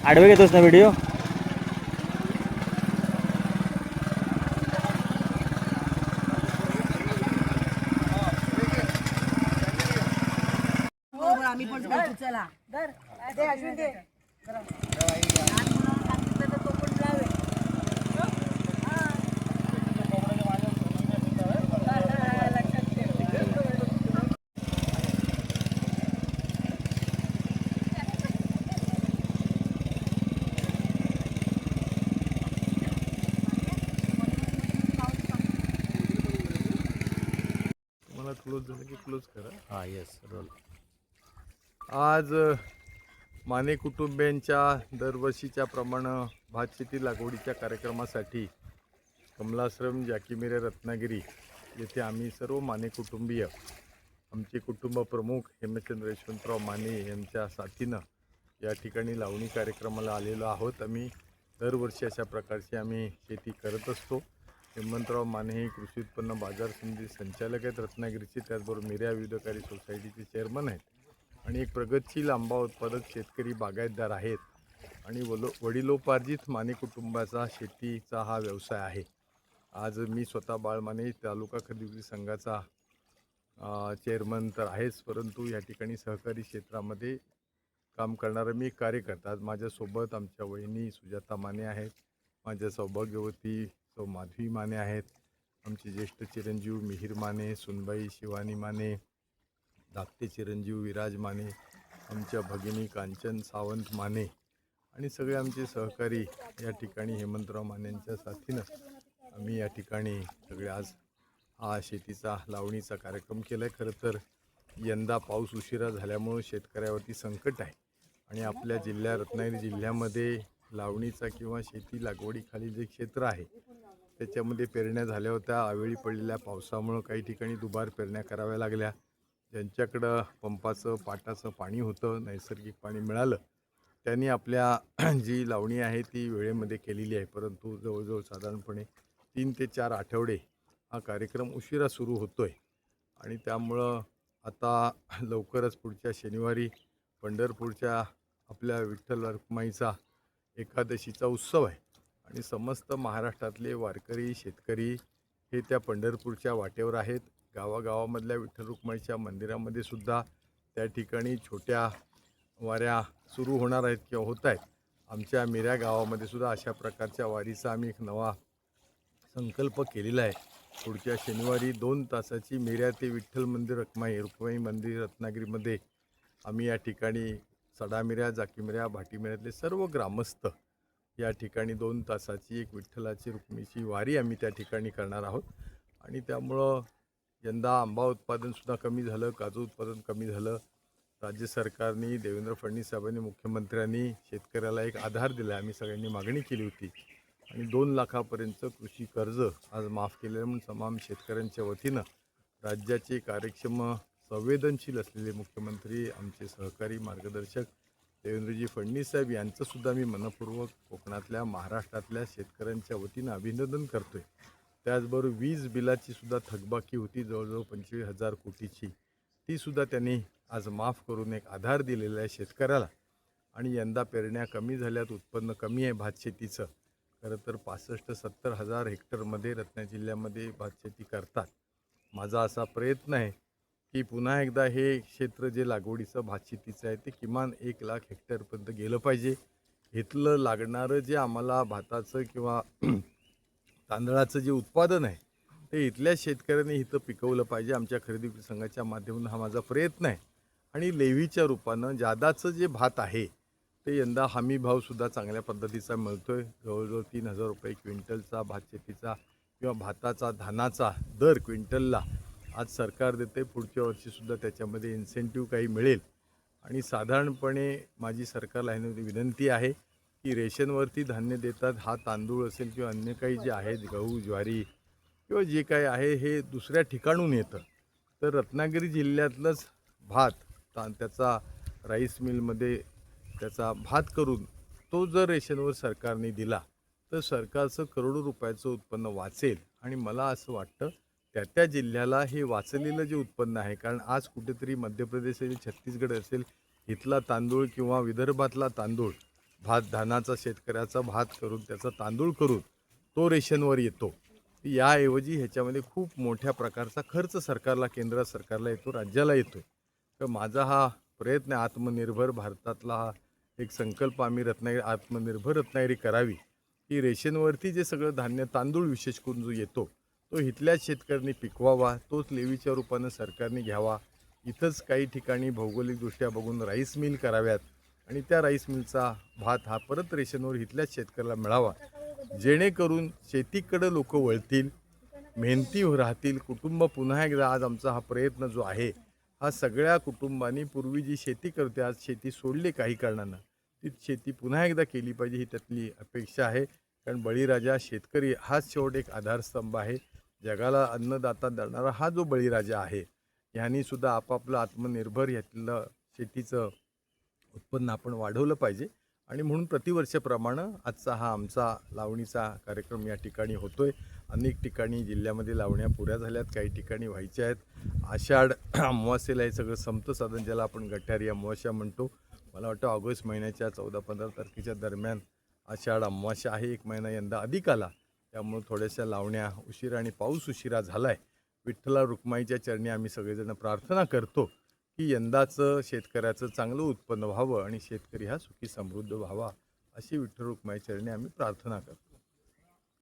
आडवे घेतोस ना व्हिडिओ. आम्ही पण चला दर दे अश्विन दे मला क्लोज झालं की क्लोज करा. हां येस रोल. आज माने कुटुंबियांच्या दरवर्षीच्या प्रमाणे भातशेती लागवडीच्या कार्यक्रमासाठी कमलाश्रम जाकीमिरे रत्नागिरी येथे आम्ही सर्व माने कुटुंबीय आमचे कुटुंब प्रमुख हेमचंद्र यशवंतराव माने यांच्या साथीनं या ठिकाणी लावणी कार्यक्रमाला आलेलो आहोत. आम्ही दरवर्षी अशा प्रकारची आम्ही शेती करत असतो. हेमंतराव माने हे कृषी उत्पन्न बाजार समिती संचालक आहेत रत्नागिरीचे, त्याचबरोबर मिऱ्या विविधकारी सोसायटीचे चेअरमन आहेत आणि एक प्रगतशील आंबा उत्पादक शेतकरी बागायतदार आहेत आणि वडिलोपार्जित माने कुटुंबाचा शेतीचा हा व्यवसाय आहे. आज मी स्वतः बाळ माने तालुका खरेदी विक्री संघाचा चेअरमन तर आहेच, परंतु या ठिकाणी सहकारी क्षेत्रामध्ये काम करणारा मी कार्यकर्ता. आज माझ्यासोबत आमच्या वहिनी सुजाता माने आहेत, माझ्या सौभाग्यवती सौ माधवी माने आहेत, आमचे ज्येष्ठ चिरंजीव मिहीर माने, सुनबाई शिवानी माने, धाकटे चिरंजीव विराज माने, आमच्या भगिनी कांचन सावंत माने आणि सगळे आमचे सहकारी या ठिकाणी हेमंतराव मानेंच्या साथीनं आम्ही या ठिकाणी सगळे आज हा शेतीचा लावणीचा कार्यक्रम केला आहे. खरं तर यंदा पाऊस उशिरा झाल्यामुळं शेतकऱ्यावरती संकट आहे आणि आपल्या रत्नागिरी जिल्ह्यामध्ये लावणीचा किंवा शेती लागवडीखाली जे क्षेत्र आहे त्याच्यामध्ये पेरण्या झाल्या होत्या. अवेळी पडलेल्या पावसामुळं काही ठिकाणी दुबार पेरण्या कराव्या लागल्या. ज्यांच्याकडं पंपाचं पाटाचं पाणी होतं, नैसर्गिक पाणी मिळालं, त्यांनी आपल्या जी लावणी आहे ती वेळेमध्ये केलेली आहे. परंतु जवळजवळ साधारणपणे 3 ते 4 आठवडे हा कार्यक्रम उशिरा सुरू होतो आहे आणि त्यामुळं आता लवकरच पुढच्या शनिवारी पंढरपूरच्या आपल्या विठ्ठल रखुमाईचा एकादशीचा उत्सव आहे आणि समस्त महाराष्ट्रातले वारकरी शेतकरी हे त्या पंढरपूरच्या वाटेवर आहेत. गावागावामधल्या विठ्ठल रखुमाईच्या मंदिरामध्ये सुद्धा त्या ठिकाणी छोट्या वाऱ्या सुरू होणार आहेत किंवा होत आहेत. आमच्या मिऱ्या गावामध्ये सुद्धा अशा प्रकारच्या वारीचा आम्ही एक नवा संकल्प केलेला आहे. पुढच्या शनिवारी 2 तासाची मिऱ्या ते विठ्ठल मंदिर रुक्माई मंदिर रत्नागिरीमध्ये आम्ही या ठिकाणी सडामिऱ्या, जाकीमिऱ्या, भाटीमिऱ्यातले सर्व ग्रामस्थ या ठिकाणी 2 तासाची एक विठ्ठलाची रुक्मिणीची वारी आम्ही त्या ठिकाणी करणार आहोत आणि त्यामुळं यंदा आंबा उत्पादनसुद्धा कमी झालं, काजू उत्पादन कमी झालं. राज्य सरकारने, देवेंद्र फडणवीस साहेबांनी, मुख्यमंत्र्यांनी शेतकऱ्याला एक आधार दिला. आम्ही सगळ्यांनी मागणी केली होती आणि 2 लाखापर्यंतचं कृषी कर्ज आज माफ केलेलं म्हणून तमाम शेतकऱ्यांच्या वतीनं राज्याचे कार्यक्षम संवेदनशील असलेले मुख्यमंत्री आमचे सहकारी मार्गदर्शक देवेंद्रजी फडणवीस साहेब यांचंसुद्धा मी मनपूर्वक कोकणातल्या महाराष्ट्रातल्या शेतकऱ्यांच्या वतीनं अभिनंदन करतो आहे. त्याचबरोबर वीज बिलाची सुद्धा थकबाकी होती जवळजवळ 25,000 कोटीची, तीसुद्धा त्यांनी आज माफ करून एक आधार दिलेला आहे शेतकऱ्याला आणि यंदा पेरण्या कमी झाल्यात, उत्पन्न कमी आहे भातशेतीचं. खरं तर 65-70 हजार हेक्टरमध्ये रत्नागिरी जिल्ह्यामध्ये भातशेती करतात. माझा असा प्रयत्न आहे की पुन्हा एकदा हे क्षेत्र जे लागवडीचं भातशेतीचं आहे ते किमान 1 लाख हेक्टरपर्यंत गेलं पाहिजे. इथलं लागणारं जे आम्हाला भाताचं किंवा तांदळाचं जे उत्पादन आहे ते इथल्या शेतकऱ्यांनी इथं पिकवलं पाहिजे. आमच्या खरेदी विक्री संघाच्या माध्यमातून हा माझा प्रयत्न आहे आणि लेव्हीच्या रूपानं जादाचं जे भात आहे ते यंदा हमी भावसुद्धा चांगल्या पद्धतीचा मिळतो आहे. जवळजवळ 3,000 रुपये क्विंटलचा भातशेतीचा किंवा भाताचा धानाचा दर क्विंटलला आज सरकार देते. पुढच्या वर्षीसुद्धा त्याच्यामध्ये इन्सेंटिव्ह काही मिळेल आणि साधारणपणे माझी सरकारला विनंती आहे की रेशनवरती धान्य देतात, हा तांदूळ असेल किंवा अन्य काही जे आहेत गहू ज्वारी किंवा जे काही आहे हे दुसऱ्या ठिकाणून येतं, तर रत्नागिरी जिल्ह्यातलंच भात त्याचा राईस मिलमध्ये त्याचा भात करून तो जर रेशनवर सरकारने दिला तर सरकारचं करोडो रुपयाचं उत्पन्न वाचेल आणि मला असं वाटतं त्या जिल्ह्याला हे वाचलेलं जे उत्पन्न आहे, कारण आज कुठेतरी मध्य प्रदेश असेल, छत्तीसगड असेल, इथला तांदूळ किंवा विदर्भातला तांदूळ धानाचा शेतकऱ्याचा भात करून त्याचा तांदूळ करून तो रेशनवर येतो. याऐवजी ह्याच्यामध्ये खूप मोठ्या प्रकारचा खर्च सरकारला, केंद्र सरकारला येतो, राज्याला येतो. तर माझा हा प्रयत्न आहे, आत्मनिर्भर भारतातला हा एक संकल्प आम्ही आत्मनिर्भर रत्नागिरी करावी, की रेशनवरती जे सगळं धान्य, तांदूळ विशेष करून जो येतो तो इथल्याच शेतकऱ्यांनी पिकवावा, तोच लेवीच्या रूपानं सरकारने घ्यावा. इथंच काही ठिकाणी भौगोलिकदृष्ट्या बघून राईस मिल कराव्यात आणि त्या राईस मिलचा भात हा परत रेशनवर इथल्याच शेतकऱ्याला मिळावा, जेणेकरून शेतीकडे लोक वळतील, मेहनती राहतील. कुटुंब पुन्हा एकदा, आज आमचा हा प्रयत्न जो आहे हा सगळ्या कुटुंबांनी पूर्वी जी शेती करते आज शेती सोडली काही कारणानं, ती शेती पुन्हा एकदा केली पाहिजे ही त्यातली अपेक्षा आहे. कारण बळीराजा शेतकरी हाच शेवट एक आधारस्तंभ आहे. जगाला अन्नदाता देणारा हा जो बळीराजा आहे, ह्यांनी सुद्धा आपापलं आत्मनिर्भर यातलं शेतीचं उत्पन्न आपण वाढवलं पाहिजे. आणि म्हणून प्रतिवर्षाप्रमाणे आजचा हा आमचा लावणीचा कार्यक्रम या ठिकाणी होतोय. अनेक ठिकाणी जिल्ह्यामध्ये लावण्या पुऱ्या झाल्यात, काही ठिकाणी व्हायच्या आहेत. आषाढ अमावास्येला हे सगळं संपतं साधन, ज्याला आपण गटारी अमावास्या म्हणतो. मला वाटतं ऑगस्ट महिन्याच्या 14-15 तारखेच्या दरम्यान आषाढ अमावास्या आहे. एक महिना यंदा अधिक आला, त्यामुळे थोड्याशा लावण्या उशिरा आणि पाऊस उशिरा झाला आहे. विठ्ठला रुक्माईच्या चरणी आम्ही सगळेजण प्रार्थना करतो की यंदाचं शेतकऱ्याचं चांगलं उत्पन्न व्हावं आणि शेतकरी हा सुखी समृद्ध व्हावा, अशी विठ्ठल रुक्माई चरणी आम्ही प्रार्थना करतो.